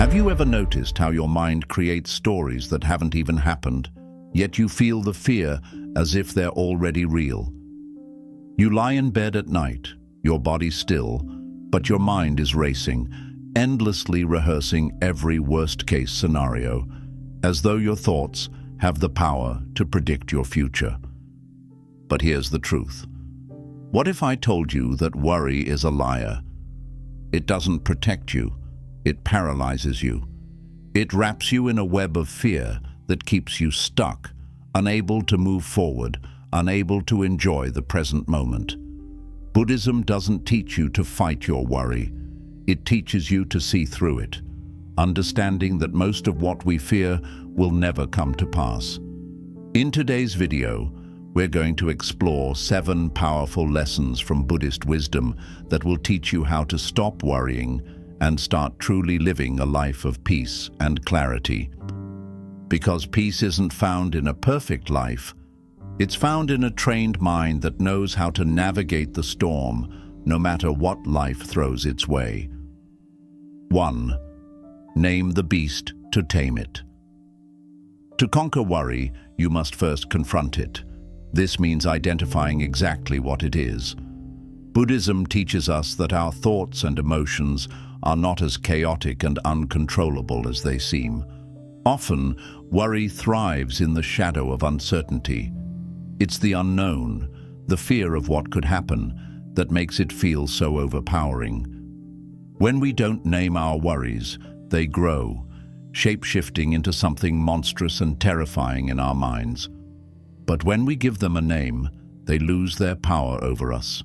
Have you ever noticed how your mind creates stories that haven't even happened, yet you feel the fear as if they're already real? You lie in bed at night, your body still, but your mind is racing, endlessly rehearsing every worst-case scenario, as though your thoughts have the power to predict your future. But here's the truth. What if I told you that worry is a liar? It doesn't protect you. It paralyzes you. It wraps you in a web of fear that keeps you stuck, unable to move forward, unable to enjoy the present moment. Buddhism doesn't teach you to fight your worry. It teaches you to see through it, understanding that most of what we fear will never come to pass. In today's video, we're going to explore 7 powerful lessons from Buddhist wisdom that will teach you how to stop worrying and start truly living a life of peace and clarity. Because peace isn't found in a perfect life, it's found in a trained mind that knows how to navigate the storm, no matter what life throws its way. 1. Name the beast to tame it. To conquer worry, you must first confront it. This means identifying exactly what it is. Buddhism teaches us that our thoughts and emotions are not as chaotic and uncontrollable as they seem. Often, worry thrives in the shadow of uncertainty. It's the unknown, the fear of what could happen, that makes it feel so overpowering. When we don't name our worries, they grow, shape-shifting into something monstrous and terrifying in our minds. But when we give them a name, they lose their power over us.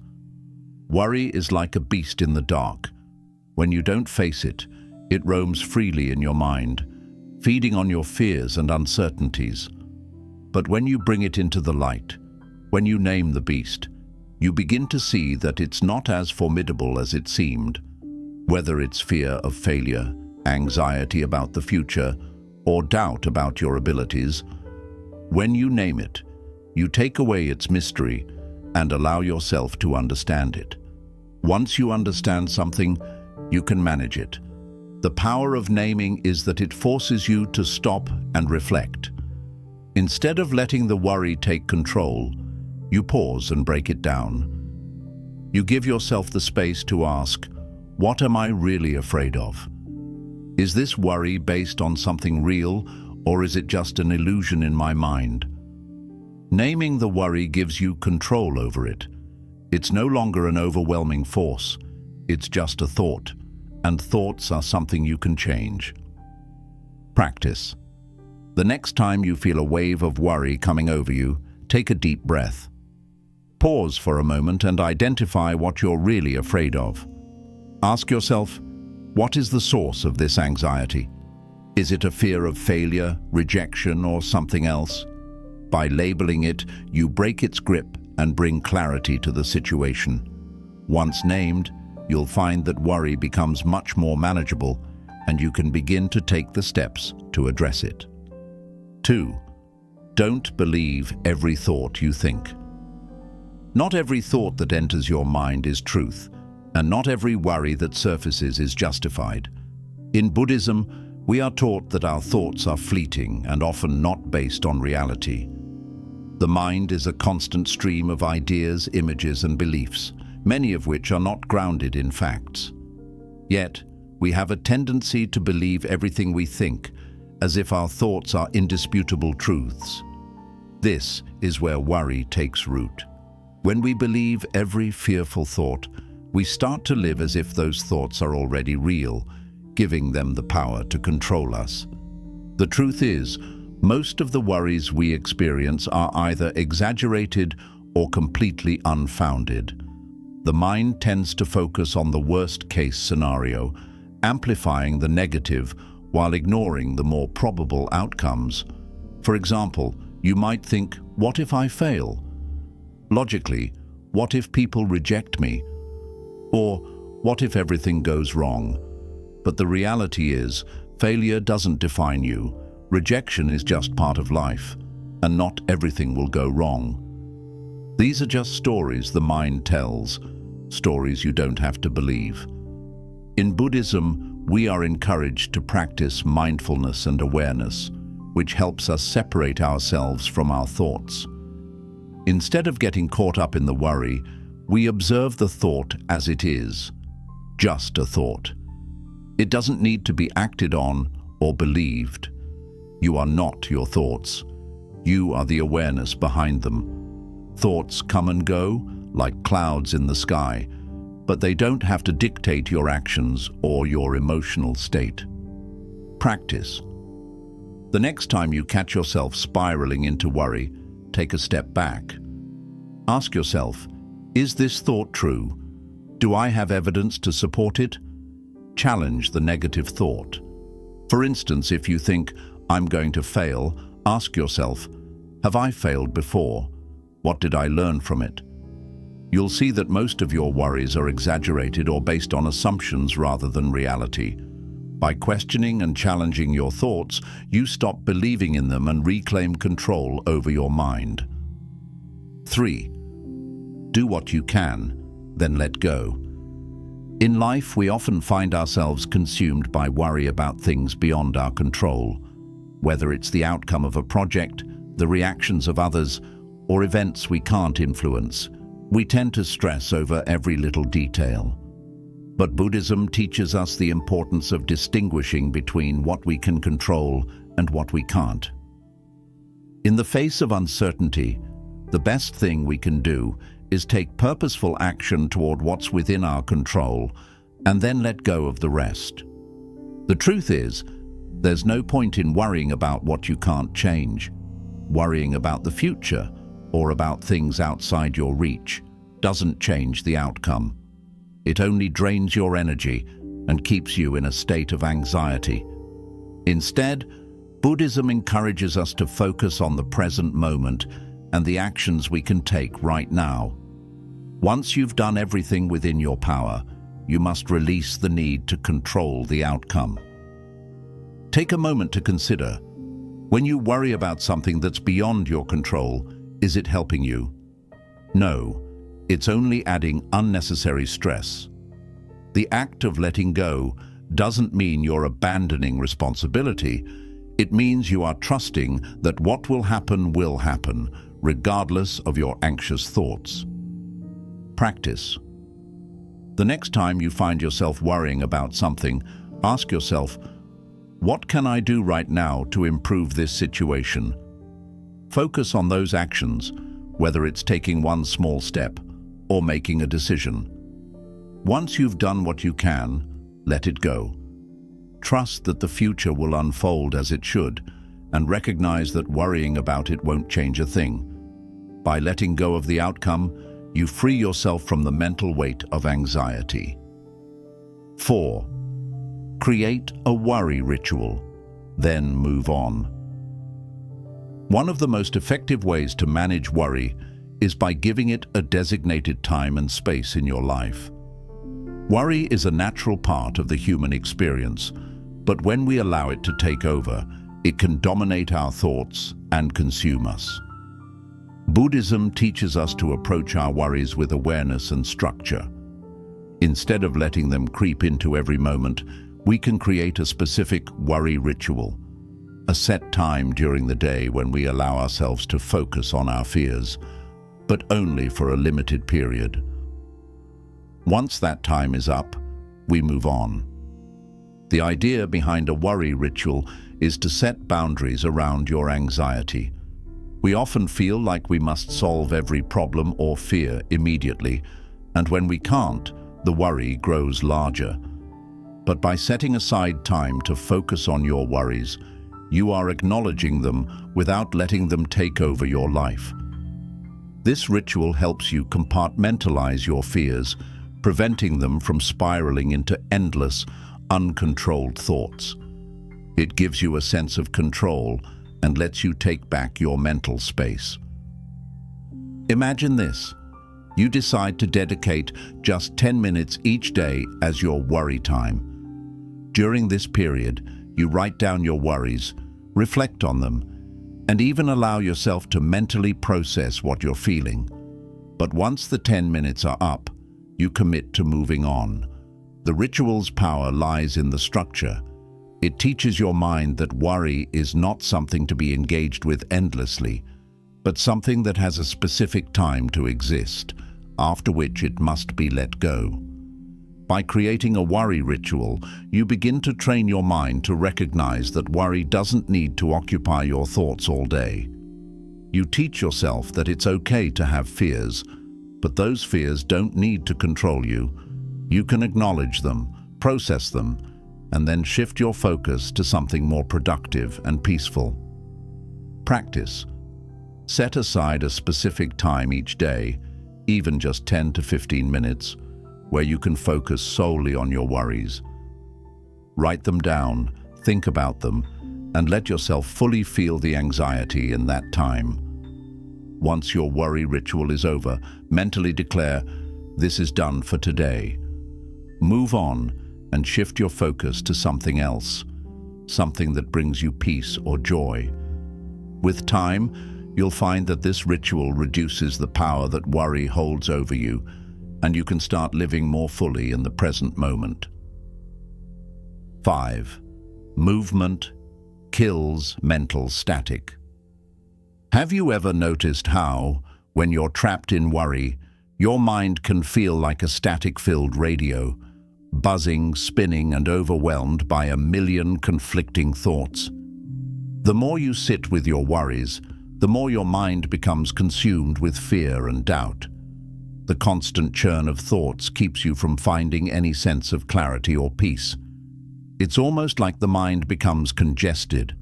Worry is like a beast in the dark. When you don't face it, it roams freely in your mind, feeding on your fears and uncertainties. But when you bring it into the light, when you name the beast, you begin to see that it's not as formidable as it seemed. Whether it's fear of failure, anxiety about the future, or doubt about your abilities, when you name it, you take away its mystery and allow yourself to understand it. Once you understand something, you can manage it. The power of naming is that it forces you to stop and reflect. Instead of letting the worry take control, you pause and break it down. You give yourself the space to ask, what am I really afraid of? Is this worry based on something real, or is it just an illusion in my mind? Naming the worry gives you control over it. It's no longer an overwhelming force. It's just a thought, and thoughts are something you can change. Practice. The next time you feel a wave of worry coming over you, take a deep breath. Pause for a moment and identify what you're really afraid of. Ask yourself, what is the source of this anxiety? Is it a fear of failure, rejection, or something else? By labeling it, you break its grip and bring clarity to the situation. Once named, you'll find that worry becomes much more manageable, and you can begin to take the steps to address it. 2. Don't believe every thought you think. Not every thought that enters your mind is truth, and not every worry that surfaces is justified. In Buddhism, we are taught that our thoughts are fleeting and often not based on reality. The mind is a constant stream of ideas, images, and beliefs, many of which are not grounded in facts. Yet, we have a tendency to believe everything we think, as if our thoughts are indisputable truths. This is where worry takes root. When we believe every fearful thought, we start to live as if those thoughts are already real, giving them the power to control us. The truth is, most of the worries we experience are either exaggerated or completely unfounded. The mind tends to focus on the worst-case scenario, amplifying the negative while ignoring the more probable outcomes. For example, you might think, what if I fail? Logically, what if people reject me? Or, what if everything goes wrong? But the reality is, failure doesn't define you. Rejection is just part of life, and not everything will go wrong. These are just stories the mind tells, stories you don't have to believe. In Buddhism, we are encouraged to practice mindfulness and awareness, which helps us separate ourselves from our thoughts. Instead of getting caught up in the worry, we observe the thought as it is, just a thought. It doesn't need to be acted on or believed. You are not your thoughts. You are the awareness behind them. Thoughts come and go like clouds in the sky, but they don't have to dictate your actions or your emotional state. Practice. The next time you catch yourself spiraling into worry, take a step back. Ask yourself, is this thought true? Do I have evidence to support it? Challenge the negative thought. For instance, if you think, I'm going to fail, ask yourself, have I failed before? What did I learn from it? You'll see that most of your worries are exaggerated or based on assumptions rather than reality. By questioning and challenging your thoughts, you stop believing in them and reclaim control over your mind. 3. Do what you can, then let go. In life, we often find ourselves consumed by worry about things beyond our control. Whether it's the outcome of a project, the reactions of others, or events we can't influence, we tend to stress over every little detail. But Buddhism teaches us the importance of distinguishing between what we can control and what we can't. In the face of uncertainty, the best thing we can do is take purposeful action toward what's within our control and then let go of the rest. The truth is, there's no point in worrying about what you can't change. Worrying about the future or about things outside your reach doesn't change the outcome. It only drains your energy and keeps you in a state of anxiety. Instead, Buddhism encourages us to focus on the present moment and the actions we can take right now. Once you've done everything within your power, you must release the need to control the outcome. Take a moment to consider, when you worry about something that's beyond your control, is it helping you? No, it's only adding unnecessary stress. The act of letting go doesn't mean you're abandoning responsibility. It means you are trusting that what will happen, regardless of your anxious thoughts. Practice. The next time you find yourself worrying about something, ask yourself, what can I do right now to improve this situation? Focus on those actions, whether it's taking one small step or making a decision. Once you've done what you can, let it go. Trust that the future will unfold as it should, and recognize that worrying about it won't change a thing. By letting go of the outcome, you free yourself from the mental weight of anxiety. 4. Create a worry ritual, then move on. One of the most effective ways to manage worry is by giving it a designated time and space in your life. Worry is a natural part of the human experience, but when we allow it to take over, it can dominate our thoughts and consume us. Buddhism teaches us to approach our worries with awareness and structure. Instead of letting them creep into every moment, we can create a specific worry ritual, a set time during the day when we allow ourselves to focus on our fears, but only for a limited period. Once that time is up, we move on. The idea behind a worry ritual is to set boundaries around your anxiety. We often feel like we must solve every problem or fear immediately, and when we can't, the worry grows larger. But by setting aside time to focus on your worries, you are acknowledging them without letting them take over your life. This ritual helps you compartmentalize your fears, preventing them from spiraling into endless, uncontrolled thoughts. It gives you a sense of control and lets you take back your mental space. Imagine this. You decide to dedicate just 10 minutes each day as your worry time. During this period, you write down your worries, reflect on them, and even allow yourself to mentally process what you're feeling. But once the 10 minutes are up, you commit to moving on. The ritual's power lies in the structure. It teaches your mind that worry is not something to be engaged with endlessly, but something that has a specific time to exist, after which it must be let go. By creating a worry ritual, you begin to train your mind to recognize that worry doesn't need to occupy your thoughts all day. You teach yourself that it's okay to have fears, but those fears don't need to control you. You can acknowledge them, process them, and then shift your focus to something more productive and peaceful. Practice. Set aside a specific time each day, even just 10 to 15 minutes, where you can focus solely on your worries. Write them down, think about them, and let yourself fully feel the anxiety in that time. Once your worry ritual is over, mentally declare, "This is done for today." Move on and shift your focus to something else, something that brings you peace or joy. With time, you'll find that this ritual reduces the power that worry holds over you, and you can start living more fully in the present moment. 5. Movement kills mental static. Have you ever noticed how, when you're trapped in worry, your mind can feel like a static-filled radio, buzzing, spinning, and overwhelmed by a million conflicting thoughts? The more you sit with your worries, the more your mind becomes consumed with fear and doubt. The constant churn of thoughts keeps you from finding any sense of clarity or peace. It's almost like the mind becomes congested,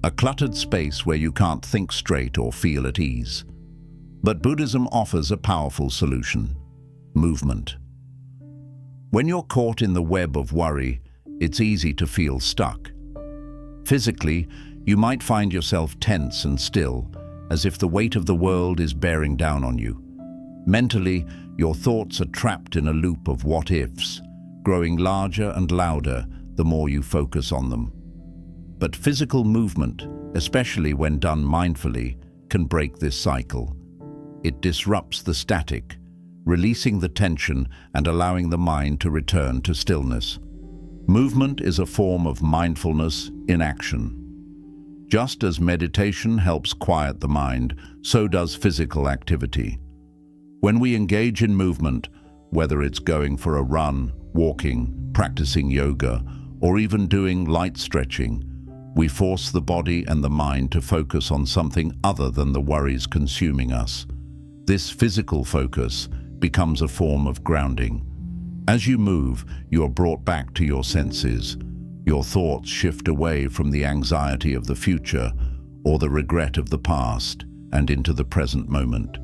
a cluttered space where you can't think straight or feel at ease. But Buddhism offers a powerful solution: movement. When you're caught in the web of worry, it's easy to feel stuck. Physically, you might find yourself tense and still, as if the weight of the world is bearing down on you. Mentally, your thoughts are trapped in a loop of what-ifs, growing larger and louder the more you focus on them. But physical movement, especially when done mindfully, can break this cycle. It disrupts the static, releasing the tension and allowing the mind to return to stillness. Movement is a form of mindfulness in action. Just as meditation helps quiet the mind, so does physical activity. When we engage in movement, whether it's going for a run, walking, practicing yoga, or even doing light stretching, we force the body and the mind to focus on something other than the worries consuming us. This physical focus becomes a form of grounding. As you move, you are brought back to your senses. Your thoughts shift away from the anxiety of the future or the regret of the past and into the present moment.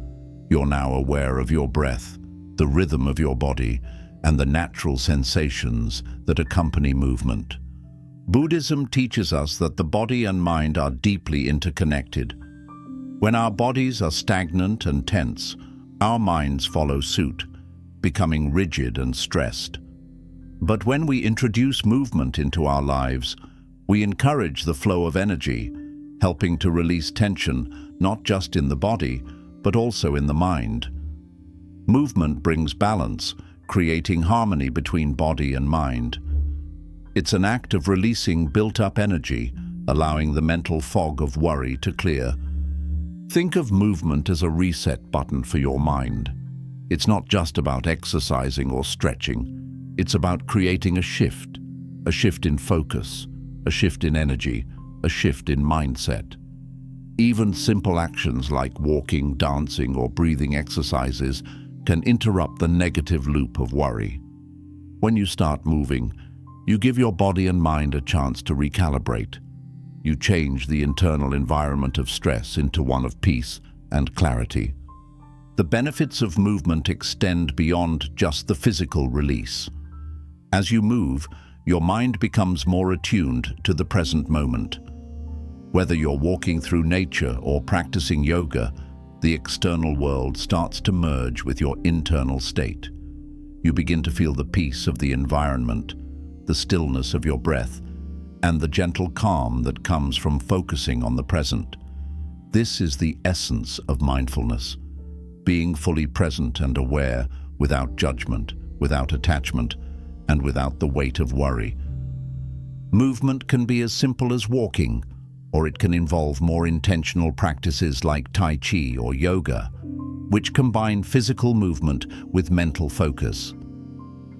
You're now aware of your breath, the rhythm of your body, and the natural sensations that accompany movement. Buddhism teaches us that the body and mind are deeply interconnected. When our bodies are stagnant and tense, our minds follow suit, becoming rigid and stressed. But when we introduce movement into our lives, we encourage the flow of energy, helping to release tension not just in the body, but also in the mind. Movement brings balance, creating harmony between body and mind. It's an act of releasing built-up energy, allowing the mental fog of worry to clear. Think of movement as a reset button for your mind. It's not just about exercising or stretching. It's about creating a shift in focus, a shift in energy, a shift in mindset. Even simple actions like walking, dancing, or breathing exercises can interrupt the negative loop of worry. When you start moving, you give your body and mind a chance to recalibrate. You change the internal environment of stress into one of peace and clarity. The benefits of movement extend beyond just the physical release. As you move, your mind becomes more attuned to the present moment. Whether you're walking through nature or practicing yoga, the external world starts to merge with your internal state. You begin to feel the peace of the environment, the stillness of your breath, and the gentle calm that comes from focusing on the present. This is the essence of mindfulness, being fully present and aware without judgment, without attachment, and without the weight of worry. Movement can be as simple as walking, or it can involve more intentional practices like Tai Chi or yoga, which combine physical movement with mental focus.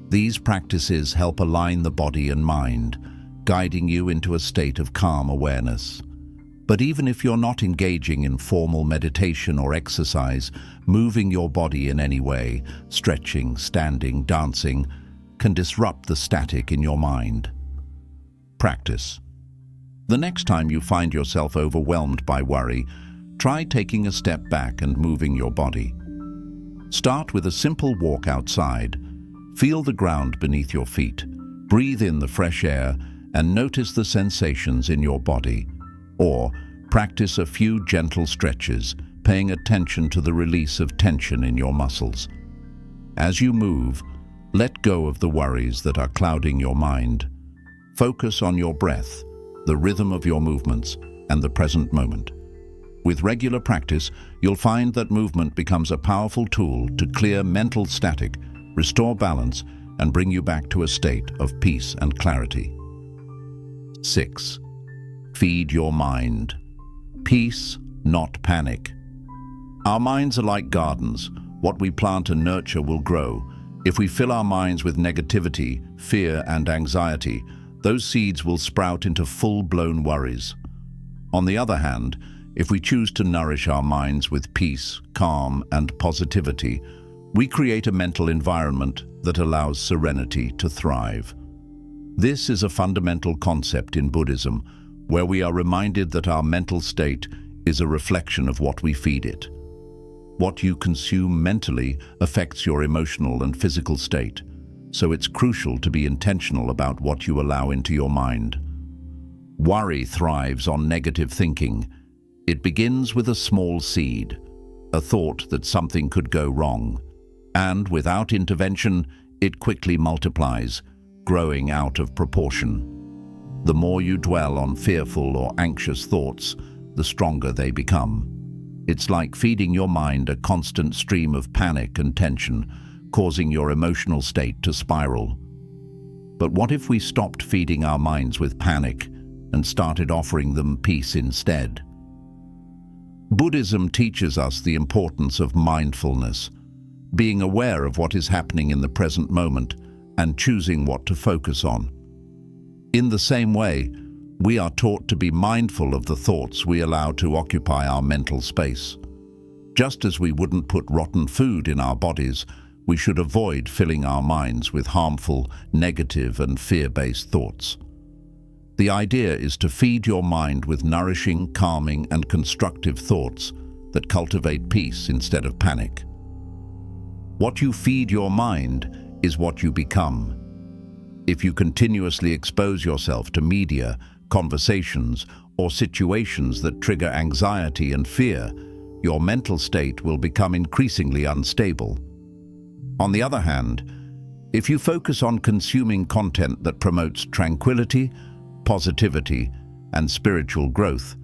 These practices help align the body and mind, guiding you into a state of calm awareness. But even if you're not engaging in formal meditation or exercise, moving your body in any way, stretching, standing, dancing, can disrupt the static in your mind. Practice. The next time you find yourself overwhelmed by worry, try taking a step back and moving your body. Start with a simple walk outside. Feel the ground beneath your feet. Breathe in the fresh air and notice the sensations in your body. Or practice a few gentle stretches, paying attention to the release of tension in your muscles. As you move, let go of the worries that are clouding your mind. Focus on your breath, the rhythm of your movements, and the present moment. With regular practice, you'll find that movement becomes a powerful tool to clear mental static, restore balance, and bring you back to a state of peace and clarity. 6. Feed your mind. Peace, not panic. Our minds are like gardens. What we plant and nurture will grow. If we fill our minds with negativity, fear, and anxiety, those seeds will sprout into full-blown worries. On the other hand, if we choose to nourish our minds with peace, calm, and positivity, we create a mental environment that allows serenity to thrive. This is a fundamental concept in Buddhism, where we are reminded that our mental state is a reflection of what we feed it. What you consume mentally affects your emotional and physical state, so it's crucial to be intentional about what you allow into your mind. Worry thrives on negative thinking. It begins with a small seed, a thought that something could go wrong, and without intervention, it quickly multiplies, growing out of proportion. The more you dwell on fearful or anxious thoughts, the stronger they become. It's like feeding your mind a constant stream of panic and tension, causing your emotional state to spiral. But what if we stopped feeding our minds with panic and started offering them peace instead? Buddhism teaches us the importance of mindfulness, being aware of what is happening in the present moment and choosing what to focus on. In the same way, we are taught to be mindful of the thoughts we allow to occupy our mental space. Just as we wouldn't put rotten food in our bodies, we should avoid filling our minds with harmful, negative, and fear-based thoughts. The idea is to feed your mind with nourishing, calming, and constructive thoughts that cultivate peace instead of panic. What you feed your mind is what you become. If you continuously expose yourself to media, conversations, or situations that trigger anxiety and fear, your mental state will become increasingly unstable. On the other hand, if you focus on consuming content that promotes tranquility, positivity, and spiritual growth,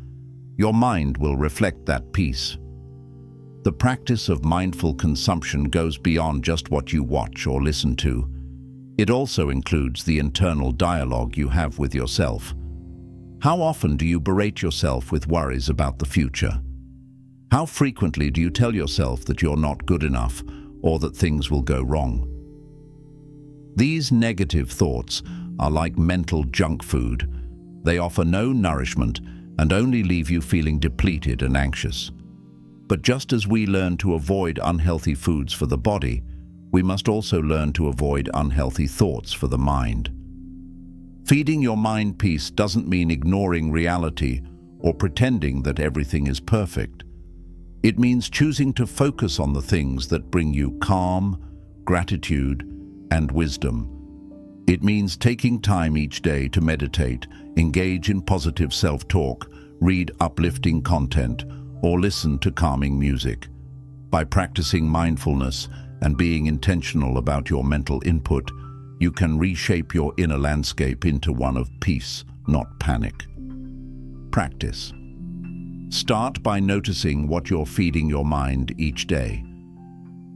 your mind will reflect that peace. The practice of mindful consumption goes beyond just what you watch or listen to. It also includes the internal dialogue you have with yourself. How often do you berate yourself with worries about the future? How frequently do you tell yourself that you're not good enough or that things will go wrong? These negative thoughts are like mental junk food. They offer no nourishment and only leave you feeling depleted and anxious. But just as we learn to avoid unhealthy foods for the body, we must also learn to avoid unhealthy thoughts for the mind. Feeding your mind peace doesn't mean ignoring reality or pretending that everything is perfect. It means choosing to focus on the things that bring you calm, gratitude, and wisdom. It means taking time each day to meditate, engage in positive self-talk, read uplifting content, or listen to calming music. By practicing mindfulness and being intentional about your mental input, you can reshape your inner landscape into one of peace, not panic. Practice. Start by noticing what you're feeding your mind each day.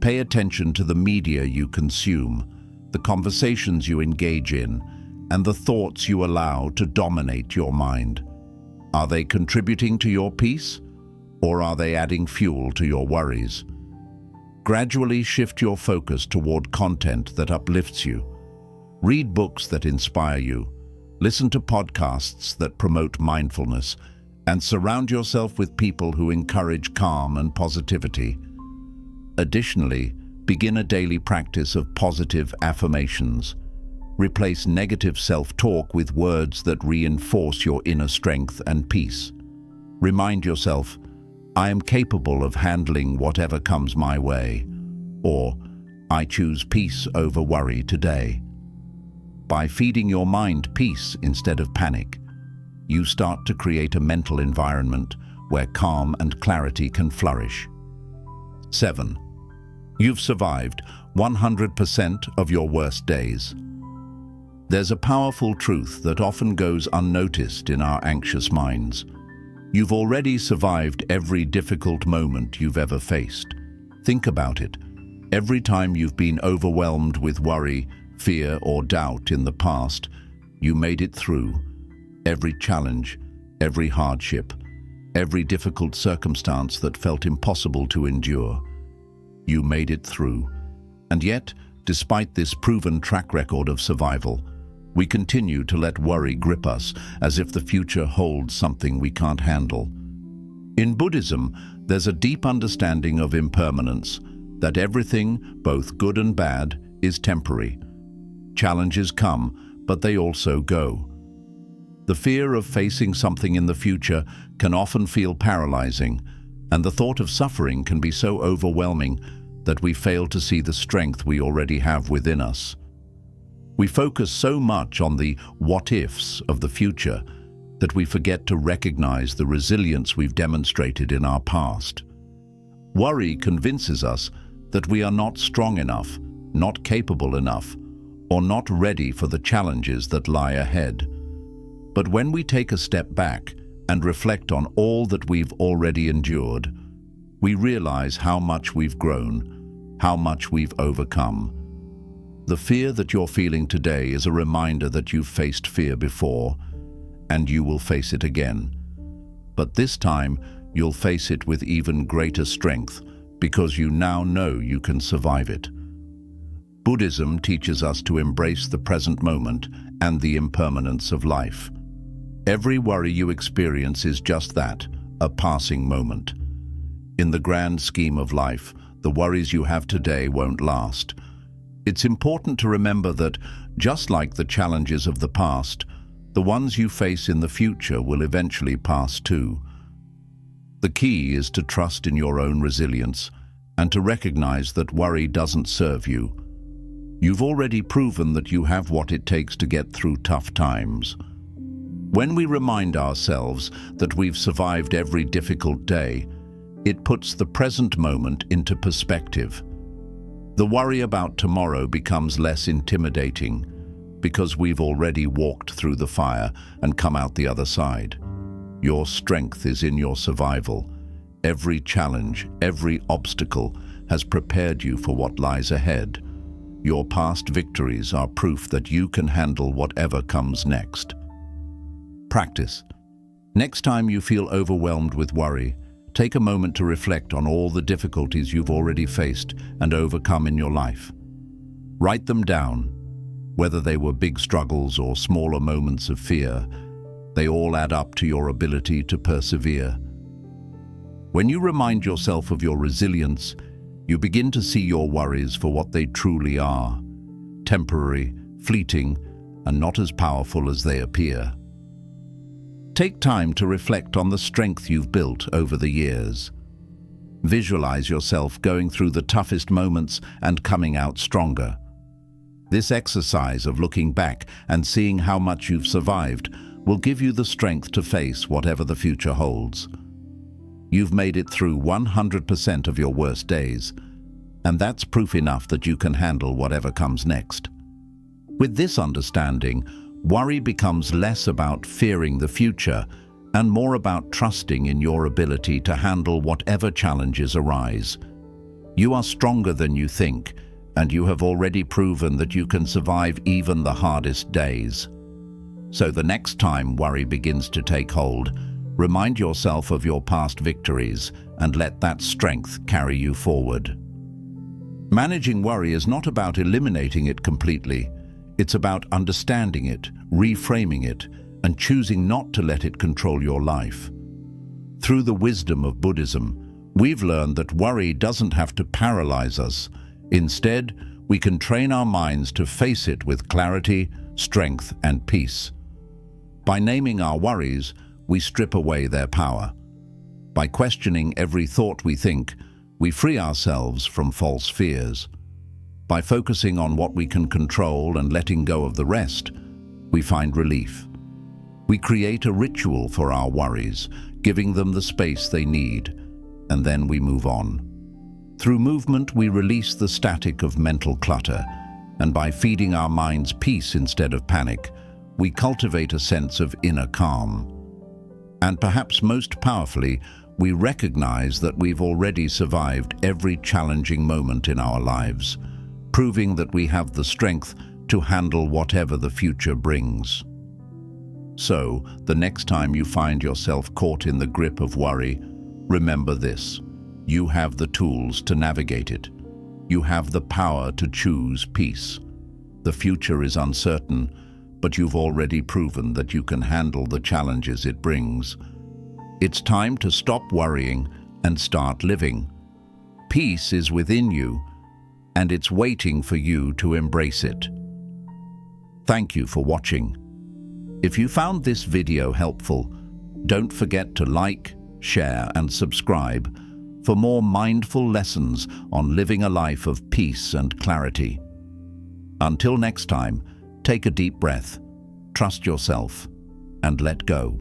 Pay attention to the media you consume. the conversations you engage in, and the thoughts you allow to dominate your mind. Are they contributing to your peace, or are they adding fuel to your worries? Gradually shift your focus toward content that uplifts you. Read books that inspire you, listen to podcasts that promote mindfulness, and surround yourself with people who encourage calm and positivity. Additionally, begin a daily practice of positive affirmations. Replace negative self-talk with words that reinforce your inner strength and peace. Remind yourself, I am capable of handling whatever comes my way, or I choose peace over worry today. By feeding your mind peace instead of panic, you start to create a mental environment where calm and clarity can flourish. 7. You've survived 100% of your worst days. There's a powerful truth that often goes unnoticed in our anxious minds. You've already survived every difficult moment you've ever faced. Think about it. Every time you've been overwhelmed with worry, fear, or doubt in the past, you made it through. Every challenge, every hardship, every difficult circumstance that felt impossible to endure, you made it through. And yet, despite this proven track record of survival, we continue to let worry grip us as if the future holds something we can't handle. In Buddhism, there's a deep understanding of impermanence, that everything, both good and bad, is temporary. Challenges come, but they also go. The fear of facing something in the future can often feel paralyzing, and the thought of suffering can be so overwhelming that we fail to see the strength we already have within us. We focus so much on the what-ifs of the future that we forget to recognize the resilience we've demonstrated in our past. Worry convinces us that we are not strong enough, not capable enough, or not ready for the challenges that lie ahead. But when we take a step back and reflect on all that we've already endured, we realize how much we've grown, how much we've overcome. The fear that you're feeling today is a reminder that you've faced fear before, and you will face it again. But this time, you'll face it with even greater strength, because you now know you can survive it. Buddhism teaches us to embrace the present moment and the impermanence of life. Every worry you experience is just that, a passing moment. In the grand scheme of life, the worries you have today won't last. It's important to remember that, just like the challenges of the past, the ones you face in the future will eventually pass too. The key is to trust in your own resilience and to recognize that worry doesn't serve you. You've already proven that you have what it takes to get through tough times. When we remind ourselves that we've survived every difficult day, it puts the present moment into perspective. The worry about tomorrow becomes less intimidating because we've already walked through the fire and come out the other side. Your strength is in your survival. Every challenge, every obstacle has prepared you for what lies ahead. Your past victories are proof that you can handle whatever comes next. Practice. Next time you feel overwhelmed with worry, take a moment to reflect on all the difficulties you've already faced and overcome in your life. Write them down. Whether they were big struggles or smaller moments of fear, they all add up to your ability to persevere. When you remind yourself of your resilience, you begin to see your worries for what they truly are: temporary, fleeting, and not as powerful as they appear. Take time to reflect on the strength you've built over the years. Visualize yourself going through the toughest moments and coming out stronger. This exercise of looking back and seeing how much you've survived will give you the strength to face whatever the future holds. You've made it through 100% of your worst days, and that's proof enough that you can handle whatever comes next. With this understanding, worry becomes less about fearing the future and more about trusting in your ability to handle whatever challenges arise. You are stronger than you think, and you have already proven that you can survive even the hardest days. So the next time worry begins to take hold, remind yourself of your past victories and let that strength carry you forward. Managing worry is not about eliminating it completely. It's about understanding it, reframing it, and choosing not to let it control your life. Through the wisdom of Buddhism, we've learned that worry doesn't have to paralyze us. Instead, we can train our minds to face it with clarity, strength, and peace. By naming our worries, we strip away their power. By questioning every thought we think, we free ourselves from false fears. By focusing on what we can control and letting go of the rest, we find relief. We create a ritual for our worries, giving them the space they need, and then we move on. Through movement, we release the static of mental clutter, and by feeding our minds peace instead of panic, we cultivate a sense of inner calm. And perhaps most powerfully, we recognize that we've already survived every challenging moment in our lives, proving that we have the strength to handle whatever the future brings. So, the next time you find yourself caught in the grip of worry, remember this: you have the tools to navigate it. You have the power to choose peace. The future is uncertain, but you've already proven that you can handle the challenges it brings. It's time to stop worrying and start living. Peace is within you, and it's waiting for you to embrace it. Thank you for watching. If you found this video helpful, don't forget to like, share, and subscribe for more mindful lessons on living a life of peace and clarity. Until next time, take a deep breath, trust yourself, and let go.